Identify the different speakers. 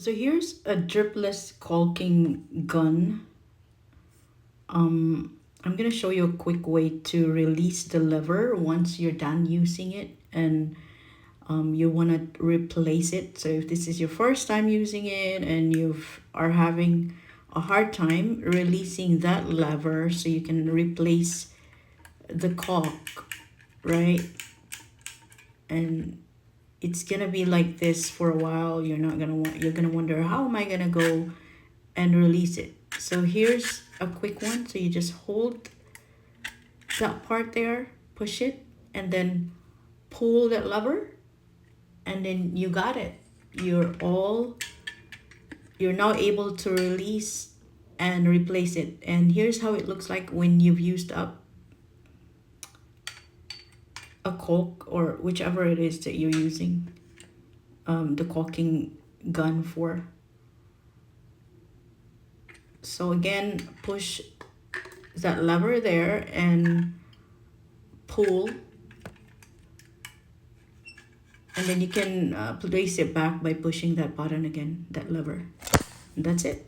Speaker 1: So here's a dripless caulking gun. I'm gonna show you a quick way to release the lever once you're done using it and you want to replace it. So if this is your first time using it and you are having a hard time releasing that lever so you can replace the caulk, right? And it's gonna be like this for a while. You're gonna wonder, how am I gonna go and release it? So here's a quick one. So you just hold that part there, push it, and then pull that lever, and then you got it. You're now able to release and replace it. And here's how it looks like when you've used up a caulk or whichever it is that you're using the caulking gun for. So again, push that lever there and pull, and then you can place it back by pushing that button again, that lever. And that's it.